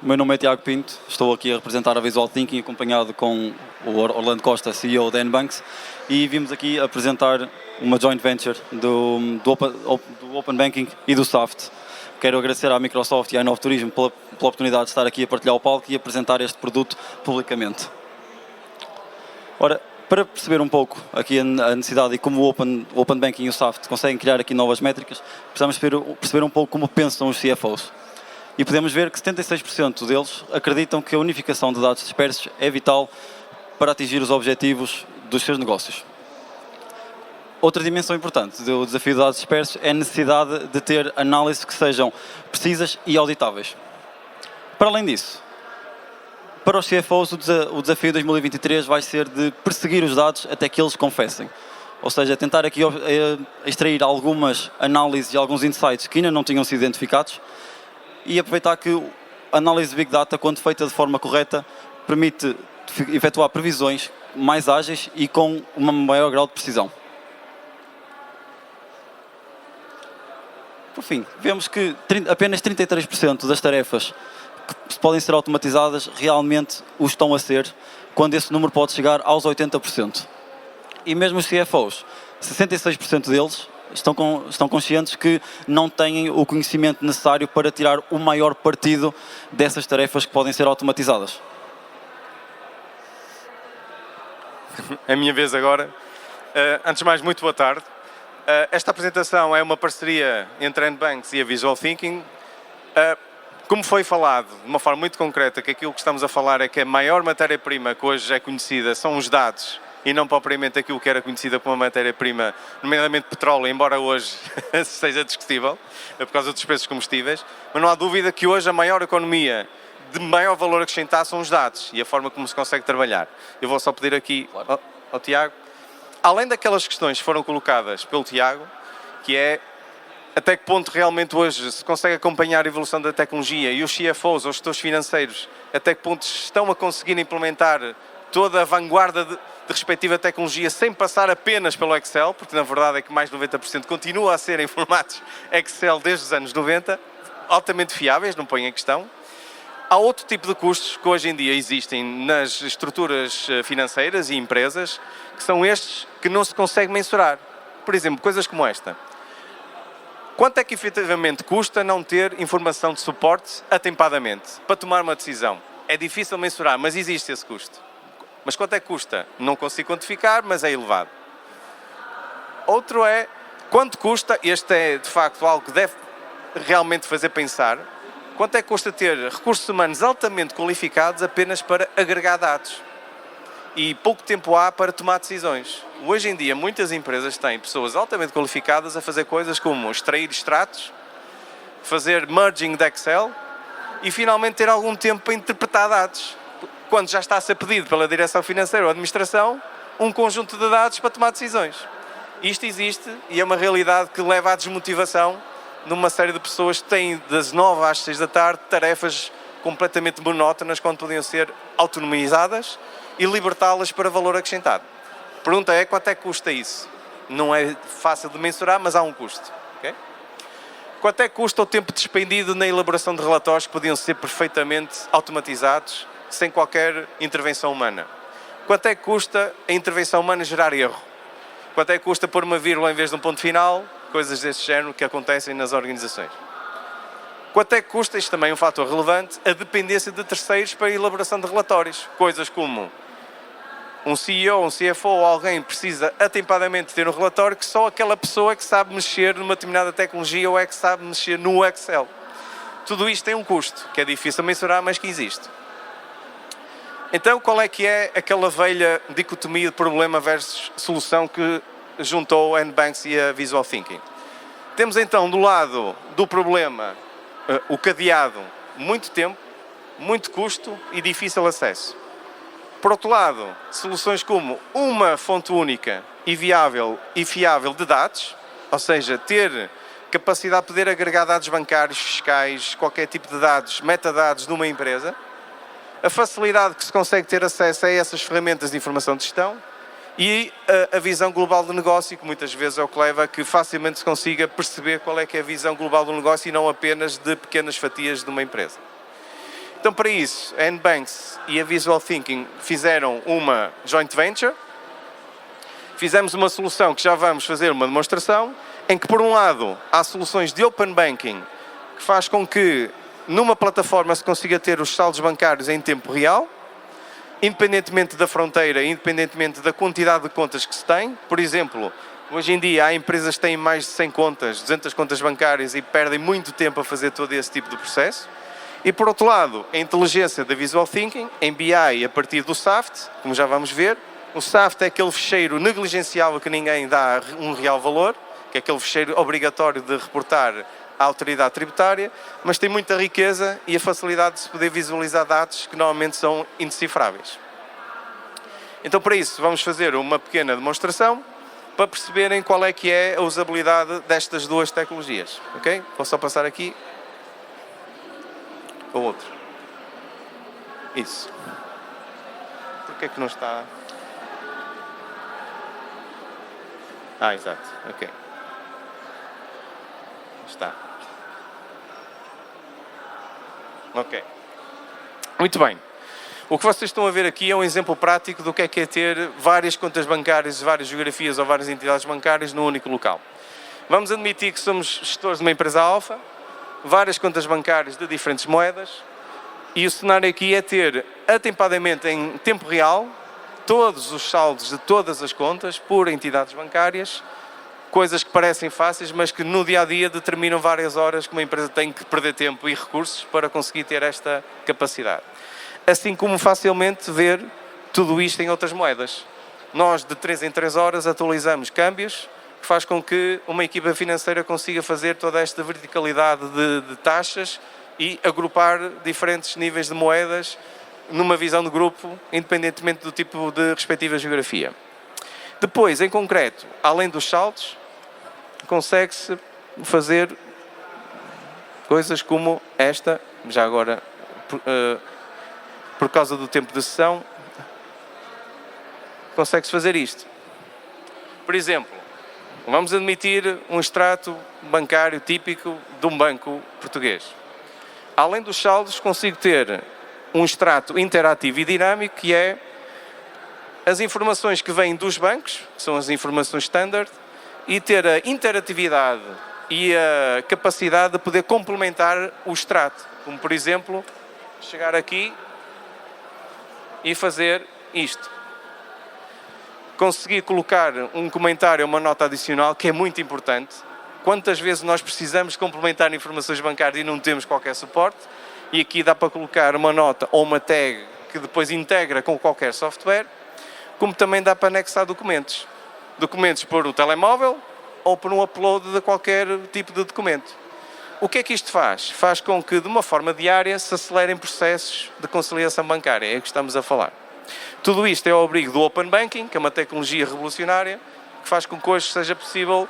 O meu nome é Tiago Pinto, estou aqui a representar a Visual Thinking, acompanhado com o Orlando Costa, CEO da NBanks, e vimos aqui apresentar uma joint venture do Open Banking e do SAFT. Quero agradecer à Microsoft e à Inove Turismo pela oportunidade de estar aqui a partilhar o palco e apresentar este produto publicamente. Ora, para perceber um pouco aqui a necessidade e como o Open Banking e o SAFT conseguem criar aqui novas métricas, precisamos perceber um pouco como pensam os CFOs. E podemos ver que 76% deles acreditam que a unificação de dados dispersos é vital para atingir os objetivos dos seus negócios. Outra dimensão importante do desafio de dados dispersos é a necessidade de ter análises que sejam precisas e auditáveis. Para além disso, para os CFOs o desafio de 2023 vai ser de perseguir os dados até que eles confessem. Ou seja, tentar aqui extrair algumas análises e alguns insights que ainda não tinham sido identificados e aproveitar que a análise de Big Data, quando feita de forma correta, permite efetuar previsões mais ágeis e com um maior grau de precisão. Por fim, vemos que apenas 33% das tarefas que podem ser automatizadas realmente o estão a ser, quando esse número pode chegar aos 80%. E mesmo os CFOs, 66% deles estão conscientes que não têm o conhecimento necessário para tirar o maior partido dessas tarefas que podem ser automatizadas. A minha vez agora. Antes de mais, muito boa tarde. Esta apresentação é uma parceria entre a NBanks e a Visual Thinking. Como foi falado, de uma forma muito concreta, que aquilo que estamos a falar é que a maior matéria-prima que hoje é conhecida são os dados e não propriamente aquilo que era conhecida como uma matéria-prima, nomeadamente petróleo, embora hoje seja discutível, por causa dos preços dos combustíveis. Mas não há dúvida que hoje a maior economia de maior valor acrescentado são os dados e a forma como se consegue trabalhar. Eu vou só pedir aqui ao Tiago, além daquelas questões que foram colocadas pelo Tiago, que é até que ponto realmente hoje se consegue acompanhar a evolução da tecnologia e os CFOs, os gestores financeiros, até que ponto estão a conseguir implementar toda a vanguarda de respectiva tecnologia sem passar apenas pelo Excel, porque na verdade é que mais de 90% continua a ser em formatos Excel desde os anos 90, altamente fiáveis, não põe em questão. Há outro tipo de custos que hoje em dia existem nas estruturas financeiras e empresas, que são estes que não se consegue mensurar. Por exemplo, coisas como esta. Quanto é que efetivamente custa não ter informação de suporte atempadamente para tomar uma decisão? É difícil mensurar, mas existe esse custo. Mas quanto é que custa? Não consigo quantificar, mas é elevado. Outro é, quanto custa, este é de facto algo que deve realmente fazer pensar, quanto é que custa ter recursos humanos altamente qualificados apenas para agregar dados? E pouco tempo há para tomar decisões. Hoje em dia, muitas empresas têm pessoas altamente qualificadas a fazer coisas como extrair extratos, fazer merging de Excel e finalmente ter algum tempo para interpretar dados. Quando já está a ser pedido pela direção financeira ou administração, um conjunto de dados para tomar decisões. Isto existe e é uma realidade que leva à desmotivação numa série de pessoas que têm das 9 às 6 da tarde tarefas completamente monótonas quando podiam ser autonomizadas e libertá-las para valor acrescentado. A pergunta é, quanto é que custa isso? Não é fácil de mensurar, mas há um custo. Okay? Quanto é que custa o tempo despendido na elaboração de relatórios que podiam ser perfeitamente automatizados sem qualquer intervenção humana? Quanto é que custa a intervenção humana gerar erro? Quanto é que custa pôr uma vírgula em vez de um ponto final? Coisas desse género que acontecem nas organizações. Quanto é que custa, isto também é um fator relevante, a dependência de terceiros para a elaboração de relatórios? Coisas como um CEO, um CFO ou alguém precisa atempadamente ter um relatório que só aquela pessoa é que sabe mexer numa determinada tecnologia ou é que sabe mexer no Excel. Tudo isto tem um custo, que é difícil mensurar, mas que existe. Então, qual é que é aquela velha dicotomia de problema versus solução que juntou a NBanks e a Visual Thinking? Temos então do lado do problema o cadeado, muito tempo, muito custo e difícil acesso. Por outro lado, soluções como uma fonte única e viável e fiável de dados, ou seja, ter capacidade de poder agregar dados bancários, fiscais, qualquer tipo de dados, metadados de uma empresa, a facilidade que se consegue ter acesso a essas ferramentas de informação de gestão e a visão global do negócio, que muitas vezes é o que leva a que facilmente se consiga perceber qual é que é a visão global do negócio e não apenas de pequenas fatias de uma empresa. Então, para isso, a NBanks e a Visual Thinking fizeram uma joint venture. Fizemos uma solução que já vamos fazer uma demonstração, em que, por um lado, há soluções de Open Banking, que faz com que, numa plataforma, se consiga ter os saldos bancários em tempo real, independentemente da fronteira, independentemente da quantidade de contas que se tem. Por exemplo, hoje em dia há empresas que têm mais de 100 contas, 200 contas bancárias e perdem muito tempo a fazer todo esse tipo de processo. E, por outro lado, a inteligência da Visual Thinking, em BI a partir do SAFT, como já vamos ver. O SAFT é aquele fecheiro negligenciável que ninguém dá um real valor, que é aquele fecheiro obrigatório de reportar à autoridade tributária, mas tem muita riqueza e a facilidade de se poder visualizar dados que normalmente são indecifráveis. Então, para isso, vamos fazer uma pequena demonstração para perceberem qual é que é a usabilidade destas duas tecnologias. Ok? Vou só passar aqui. O outro. Isso. Porquê que não está... exato. Ok. Está. Ok. Muito bem. O que vocês estão a ver aqui é um exemplo prático do que é ter várias contas bancárias, várias geografias ou várias entidades bancárias num único local. Vamos admitir que somos gestores de uma empresa alfa, várias contas bancárias de diferentes moedas, e o cenário aqui é ter atempadamente em tempo real todos os saldos de todas as contas por entidades bancárias, coisas que parecem fáceis, mas que no dia-a-dia determinam várias horas que uma empresa tem que perder tempo e recursos para conseguir ter esta capacidade. Assim como facilmente ver tudo isto em outras moedas. Nós, de 3 em 3 horas, atualizamos câmbios, que faz com que uma equipa financeira consiga fazer toda esta verticalidade de taxas e agrupar diferentes níveis de moedas numa visão de grupo, independentemente do tipo de respectiva geografia. Depois, em concreto, além dos saldos, consegue-se fazer coisas como esta, já agora, por causa do tempo de sessão, consegue-se fazer isto. Por exemplo, vamos admitir um extrato bancário típico de um banco português. Além dos saldos, consigo ter um extrato interativo e dinâmico, que é as informações que vêm dos bancos, que são as informações standard, e ter a interatividade e a capacidade de poder complementar o extrato. Como, por exemplo, chegar aqui e fazer isto. Conseguir colocar um comentário, uma nota adicional, que é muito importante. Quantas vezes nós precisamos complementar informações bancárias e não temos qualquer suporte? E aqui dá para colocar uma nota ou uma tag que depois integra com qualquer software, como também dá para anexar documentos. Documentos por um telemóvel ou por um upload de qualquer tipo de documento. O que é que isto faz? Faz com que, de uma forma diária, se acelerem processos de conciliação bancária. É o que estamos a falar. Tudo isto é ao abrigo do Open Banking, que é uma tecnologia revolucionária, que faz com que hoje seja possível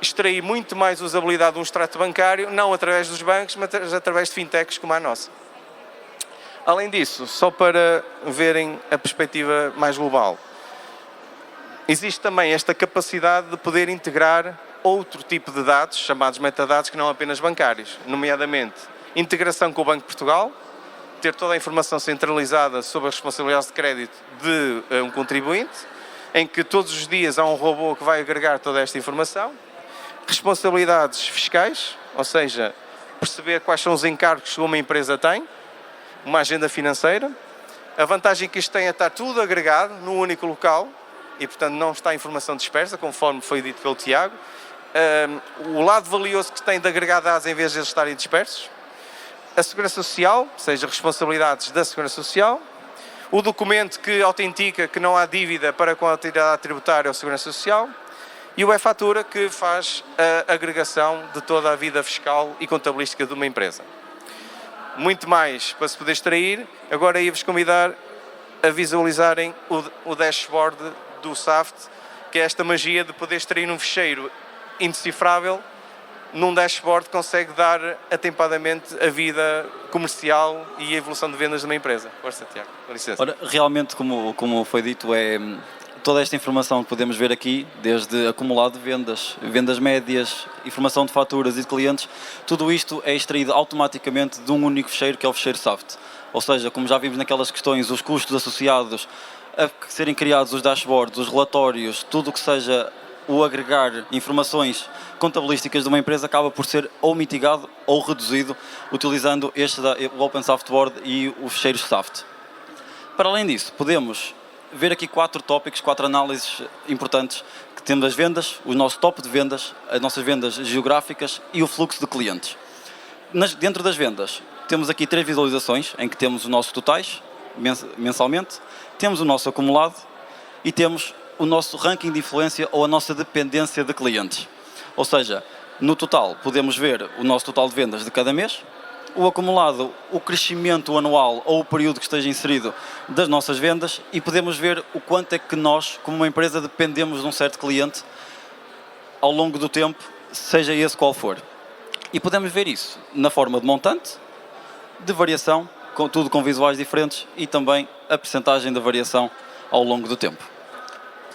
extrair muito mais usabilidade de um extrato bancário, não através dos bancos, mas através de fintechs como a nossa. Além disso, só para verem a perspectiva mais global, existe também esta capacidade de poder integrar outro tipo de dados, chamados metadados, que não apenas bancários, nomeadamente integração com o Banco de Portugal, ter toda a informação centralizada sobre as responsabilidades de crédito de um contribuinte, em que todos os dias há um robô que vai agregar toda esta informação, responsabilidades fiscais, ou seja, perceber quais são os encargos que uma empresa tem, uma agenda financeira. A vantagem que isto tem é estar tudo agregado num único local e, portanto, não está a informação dispersa, conforme foi dito pelo Tiago. O lado valioso que tem de agregar dados em vez de eles estarem dispersos. A Segurança Social, ou seja, responsabilidades da Segurança Social. O documento que autentica que não há dívida para com a autoridade tributária ou Segurança Social. E o e-fatura, que faz a agregação de toda a vida fiscal e contabilística de uma empresa. Muito mais para se poder extrair. Agora ia-vos convidar a visualizarem o dashboard do SAFT, que é esta magia de poder extrair um ficheiro indecifrável. Num dashboard consegue dar atempadamente a vida comercial e a evolução de vendas de uma empresa. Força, Tiago, com licença. Ora, realmente, como foi dito, toda esta informação que podemos ver aqui, desde acumulado de vendas, vendas médias, informação de faturas e de clientes, tudo isto é extraído automaticamente de um único fecheiro, que é o fecheiro SAFT. Ou seja, como já vimos naquelas questões, os custos associados a serem criados os dashboards, os relatórios, tudo o que seja o agregar informações contabilísticas de uma empresa acaba por ser ou mitigado ou reduzido utilizando o Open Soft Board e os fecheiros SAFT. Para além disso, podemos ver aqui 4 tópicos, 4 análises importantes que temos das vendas, o nosso top de vendas, as nossas vendas geográficas e o fluxo de clientes. Dentro das vendas, temos aqui 3 visualizações em que temos os nossos totais mensalmente, temos o nosso acumulado e temos o nosso ranking de influência ou a nossa dependência de clientes. Ou seja, no total podemos ver o nosso total de vendas de cada mês, o acumulado, o crescimento anual ou o período que esteja inserido das nossas vendas e podemos ver o quanto é que nós, como uma empresa, dependemos de um certo cliente ao longo do tempo, seja esse qual for. E podemos ver isso na forma de montante, de variação, tudo com visuais diferentes e também a percentagem da variação ao longo do tempo.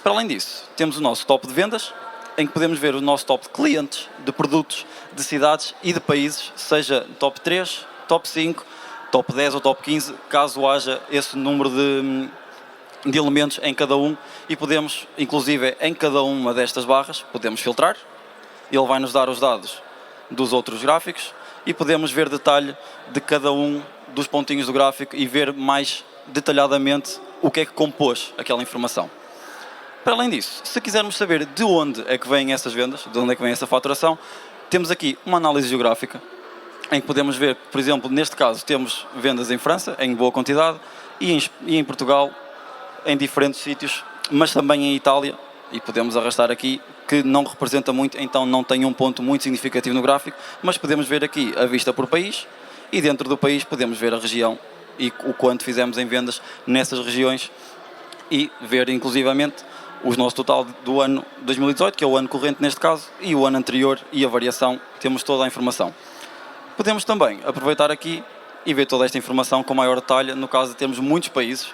Para além disso, temos o nosso top de vendas, em que podemos ver o nosso top de clientes, de produtos, de cidades e de países, seja top 3, top 5, top 10 ou top 15, caso haja esse número de elementos em cada um e podemos, inclusive em cada uma destas barras, podemos filtrar, ele vai nos dar os dados dos outros gráficos e podemos ver detalhe de cada um dos pontinhos do gráfico e ver mais detalhadamente o que é que compôs aquela informação. Para além disso, se quisermos saber de onde é que vêm essas vendas, de onde é que vem essa faturação, temos aqui uma análise geográfica, em que podemos ver, por exemplo, neste caso temos vendas em França, em boa quantidade, e em Portugal, em diferentes sítios, mas também em Itália, e podemos arrastar aqui, que não representa muito, então não tem um ponto muito significativo no gráfico, mas podemos ver aqui a vista por país, e dentro do país podemos ver a região e o quanto fizemos em vendas nessas regiões, e ver inclusivamente o nosso total do ano 2018, que é o ano corrente neste caso, e o ano anterior e a variação, temos toda a informação. Podemos também aproveitar aqui e ver toda esta informação com maior detalhe, no caso de termos muitos países,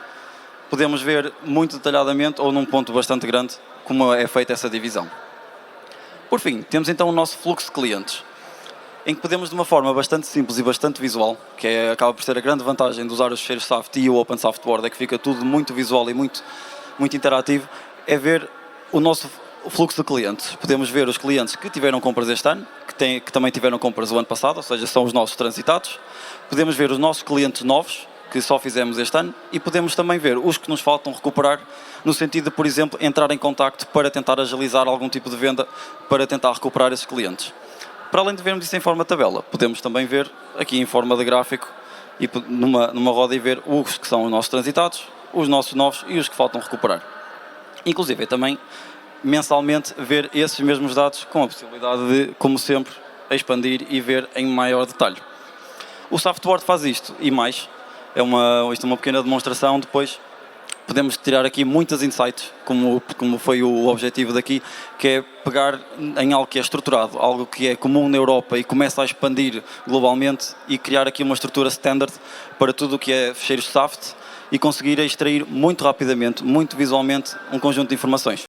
podemos ver muito detalhadamente ou num ponto bastante grande como é feita essa divisão. Por fim, temos então o nosso fluxo de clientes, em que podemos de uma forma bastante simples e bastante visual, que acaba por ser a grande vantagem de usar os fecheiros SAFT e o Open Soft Board, é que fica tudo muito visual e muito interativo, é ver o nosso fluxo de clientes. Podemos ver os clientes que tiveram compras este ano, que também tiveram compras o ano passado, ou seja, são os nossos transitados. Podemos ver os nossos clientes novos, que só fizemos este ano, e podemos também ver os que nos faltam recuperar, no sentido de, por exemplo, entrar em contacto para tentar agilizar algum tipo de venda, para tentar recuperar esses clientes. Para além de vermos isso em forma de tabela, podemos também ver aqui em forma de gráfico, e numa roda e ver os que são os nossos transitados, os nossos novos e os que faltam recuperar. Inclusive, também, mensalmente, ver esses mesmos dados com a possibilidade de, como sempre, expandir e ver em maior detalhe. O softboard faz isto e mais. Isto é uma pequena demonstração. Depois podemos tirar aqui muitas insights, como foi o objetivo daqui, que é pegar em algo que é estruturado, algo que é comum na Europa e começa a expandir globalmente e criar aqui uma estrutura standard para tudo o que é fecheiros SAFT, e conseguir extrair muito rapidamente, muito visualmente, um conjunto de informações.